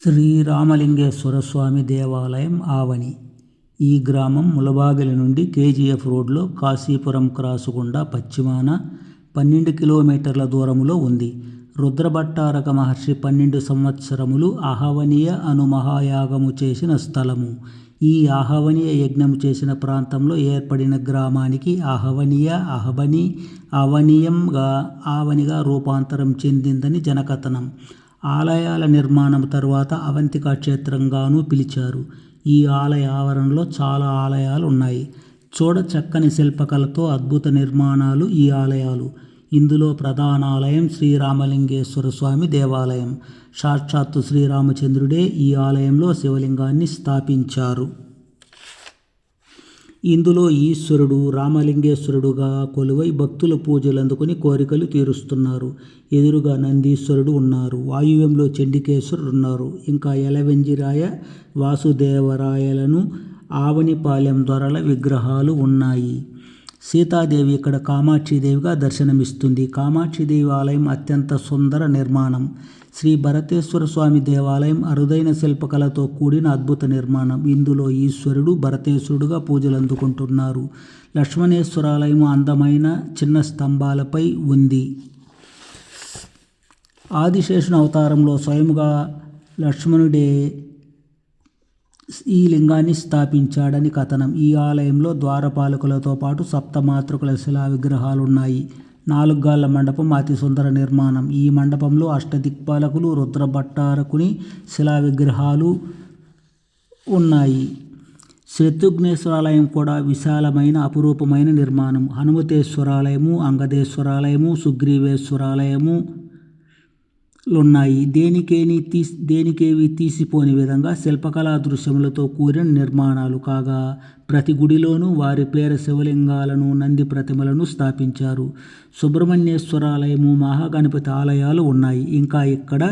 శ్రీ రామలింగేశ్వర స్వామి దేవాలయం ఆవని. ఈ గ్రామం ముళబాగిలి నుండి కేజీఎఫ్ రోడ్లో కాశీపురం క్రాసు గుండా పశ్చిమాన 12 కిలోమీటర్ల దూరంలో ఉంది. రుద్రభట్టారక మహర్షి 12 సంవత్సరములు ఆహవనీయ అను మహాయాగము చేసిన స్థలము. ఈ ఆహవనీయ యజ్ఞము చేసిన ప్రాంతంలో ఏర్పడిన గ్రామానికి ఆహవనీయ, అహబని, అవనీయంగా ఆవనిగా రూపాంతరం చెందిందని జనకథనం. ఆలయాల నిర్మాణం తరువాత అవంతికా క్షేత్రంగానూ పిలిచారు. ఈ ఆలయ ఆవరణలో చాలా ఆలయాలు ఉన్నాయి. చూడ చక్కని శిల్పకళతో అద్భుత నిర్మాణాలు ఈ ఆలయాలు. ఇందులో ప్రధాన ఆలయం శ్రీరామలింగేశ్వర స్వామి దేవాలయం. సాక్షాత్తు శ్రీరామచంద్రుడే ఈ ఆలయంలో శివలింగాన్ని స్థాపించారు. ఇందులో ఈశ్వరుడు రామలింగేశ్వరుడుగా కొలువై భక్తుల పూజలు అందుకుని కోరికలు తీరుస్తున్నారు. ఎదురుగా నందీశ్వరుడు ఉన్నారు. వాయువ్యంలో చండికేశ్వరుడు ఉన్నారు. ఇంకా యలవెంజిరాయ, వాసుదేవరాయలను ఆవనిపాలెం దొరల విగ్రహాలు ఉన్నాయి. సీతాదేవి ఇక్కడ కామాక్షిదేవిగా దర్శనమిస్తుంది. కామాక్షిదేవి ఆలయం అత్యంత సుందర నిర్మాణం. శ్రీ భరతేశ్వర స్వామి దేవాలయం అరుదైన శిల్పకళతో కూడిన అద్భుత నిర్మాణం. ఇందులో ఈశ్వరుడు భరతేశ్వరుడుగా పూజలు అందుకుంటున్నారు. లక్ష్మణేశ్వరాలయం అందమైన చిన్న స్తంభాలపై ఉంది. ఆదిశేషుని అవతారంలో స్వయముగా లక్ష్మణుడే ఈ లింగాన్ని స్థాపించాడని కథనం. ఈ ఆలయంలో ద్వారపాలకులతో పాటు సప్తమాతృకుల శిలా విగ్రహాలున్నాయి. 4 గాళ్ల మండపం అతి సుందర నిర్మాణం. ఈ మండపంలో అష్టదిక్పాలకులు, రుద్రభట్టారకుని శిలా విగ్రహాలు ఉన్నాయి. శత్రుఘ్నేశ్వరాలయం కూడా విశాలమైన అపురూపమైన నిర్మాణం. హనుమతేశ్వరాలయము, అంగదేశ్వరాలయము, సుగ్రీవేశ్వరాలయము ఉన్నాయి. దేనికేవి తీసిపోని విధంగా శిల్పకళా దృశ్యములతో కూడిన నిర్మాణాలు కాగా ప్రతి గుడిలోనూ వారి పేర శివలింగాలను, నంది ప్రతిమలను స్థాపించారు. సుబ్రహ్మణ్యేశ్వరాలయము, మహాగణపతి ఆలయాలు ఉన్నాయి. ఇంకా ఇక్కడ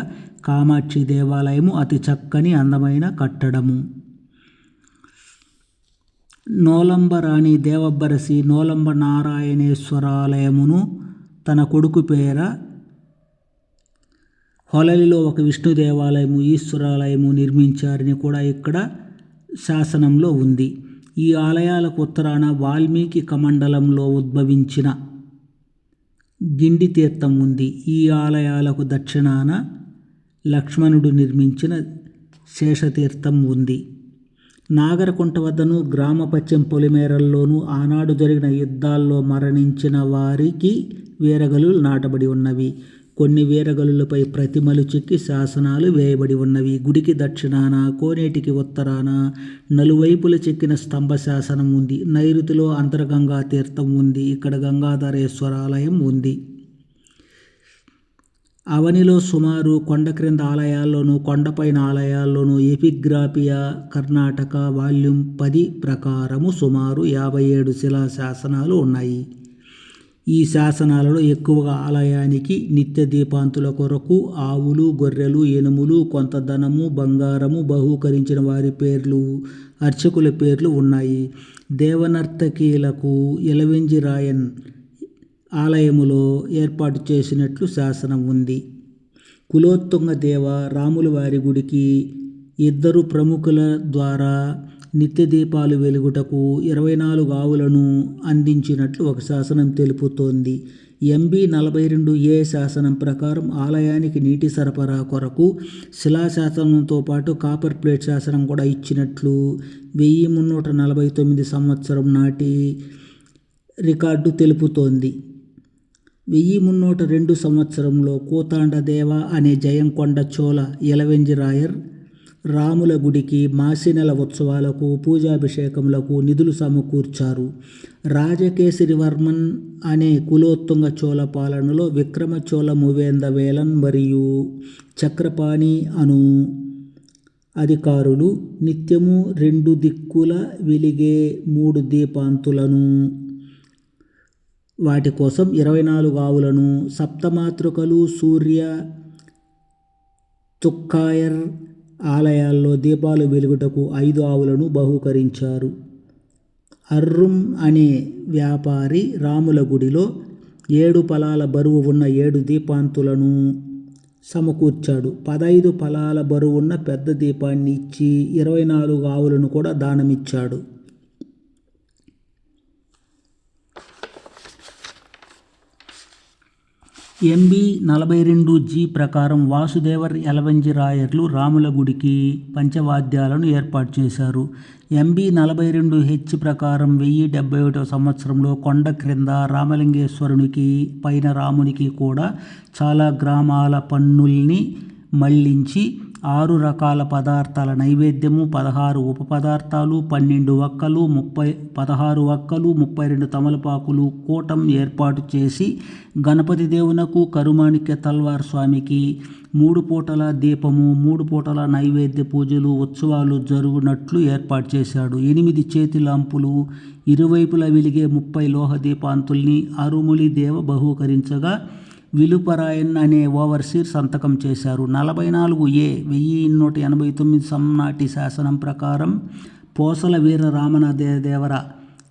కామాక్షి దేవాలయము అతి చక్కని అందమైన కట్టడము. నోలంబ రాణి దేవబ్బరసి నోలంబ నారాయణేశ్వరాలయమును తన కొడుకు పేర, హొలలిలో ఒక విష్ణు దేవాలయము, ఈశ్వరాలయము నిర్మించారని కూడా ఇక్కడ శాసనంలో ఉంది. ఈ ఆలయాలకు ఉత్తరాన వాల్మీకి కమండలంలో ఉద్భవించిన గిండి తీర్థం ఉంది. ఈ ఆలయాలకు దక్షిణాన లక్ష్మణుడు నిర్మించిన శేషతీర్థం ఉంది. నాగరకుంట వద్దను, గ్రామ పశ్చిమ పొలిమేరల్లోనూ ఆనాడు జరిగిన యుద్ధాల్లో మరణించిన వారికి వీరగల్లులు నాటబడి ఉన్నవి. కొన్ని వీరగల్లులపై ప్రతిమలు చెక్కి శాసనాలు వేయబడి ఉన్నవి. గుడికి దక్షిణాన, కోనేటికి ఉత్తరాన నలువైపుల చెక్కిన స్తంభ శాసనం ఉంది. నైరుతిలో అంతర్గంగా తీర్థం ఉంది. ఇక్కడ గంగాధరేశ్వర ఆలయం ఉంది. అవనిలో సుమారు కొండ క్రింద ఆలయాల్లోనూ, కొండపైన ఆలయాల్లోనూ ఎపిగ్రాఫియా కర్ణాటక వాల్యూమ్ 10 ప్రకారము సుమారు 57 శిలా శాసనాలు ఉన్నాయి. ఈ శాసనాలలో ఎక్కువగా ఆలయానికి నిత్య దీపాంతుల కొరకు ఆవులు, గొర్రెలు, ఎనుములు, కొంత ధనము, బంగారము బహూకరించిన వారి పేర్లు, అర్చకుల పేర్లు ఉన్నాయి. దేవనర్తకీలకు యలవెంజిరాయన్ ఆలయములో ఏర్పాటు చేసినట్లు శాసనం ఉంది. కులోత్తుంగ దేవ రాముల వారి గుడికి 2 ప్రముఖుల ద్వారా నిత్య దీపాలు వెలుగుటకు 24 ఆవులను అందించినట్లు ఒక శాసనం తెలుపుతోంది. MB 42A శాసనం ప్రకారం ఆలయానికి నీటి సరఫరా కొరకు శిలాశాసనంతో పాటు కాపర్ ప్లేట్ శాసనం కూడా ఇచ్చినట్లు 1349 సంవత్సరం నాటి రికార్డు తెలుపుతోంది. 1302 సంవత్సరంలో కూతాండదేవ అనే జయంకొండ చోళ యలవెంజిరాయర్ రాముల గుడికి మాసినెల ఉత్సవాలకు, పూజాభిషేకములకు నిధులు సమకూర్చారు. రాజకేసరివర్మన్ అనే కులోత్తుంగ చోళ పాలనలో విక్రమచోళ మూవేందవేలన్ మరియు చక్రపాణి అను అధికారులు నిత్యము 2 దిక్కుల వెలిగే 3 దీపాంతులను, వాటి కోసం 24 ఆవులను, సప్తమాతృకలు, సూర్య తుక్కాయర్ ఆలయాల్లో దీపాలు వెలుగుటకు 5 ఆవులను బహూకరించారు. అర్రుం అనే వ్యాపారి రాముల గుడిలో 7 పలాల బరువు ఉన్న 7 దీపాంతులను సమకూర్చాడు. 15 ఫలాల బరువున్న పెద్ద దీపాన్ని ఇచ్చి 24 ఆవులను కూడా దానమిచ్చాడు. MB 42G ప్రకారం వాసుదేవర్ యలవంజి రాయర్లు రాముల గుడికి పంచవాద్యాలను ఏర్పాటు చేశారు. MB 42H ప్రకారం 1071 సంవత్సరంలో కొండ క్రింద రామలింగేశ్వరునికి పైన రామునికి కూడా చాలా గ్రామాల పన్నుల్ని మళ్లించి 6 రకాల పదార్థాల నైవేద్యము, 16 ఉప పదార్థాలు, 12 వక్కలు, 16 వక్కలు, 32 తమలపాకులు కూటం ఏర్పాటు చేసి గణపతి దేవునకు, కరుమాణిక్య తల్వార్ స్వామికి 3 పూటల దీపము, 3 పూటల నైవేద్య పూజలు, ఉత్సవాలు జరుగునట్లు ఏర్పాటు చేశాడు. 8 చేతి లంపులు, ఇరువైపులా వెలిగే 30 లోహ దీపాంతుల్ని అరుములి దేవ బహూకరించగా విలుపరాయన్ అనే ఓవర్సీర్ సంతకం చేశారు. 44A 1189 సంనాటి శాసనం ప్రకారం పోసల వీర రామనాథదేవర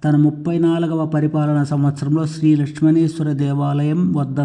తన 34వ పరిపాలనా సంవత్సరంలో శ్రీ లక్ష్మణేశ్వర దేవాలయం వద్ద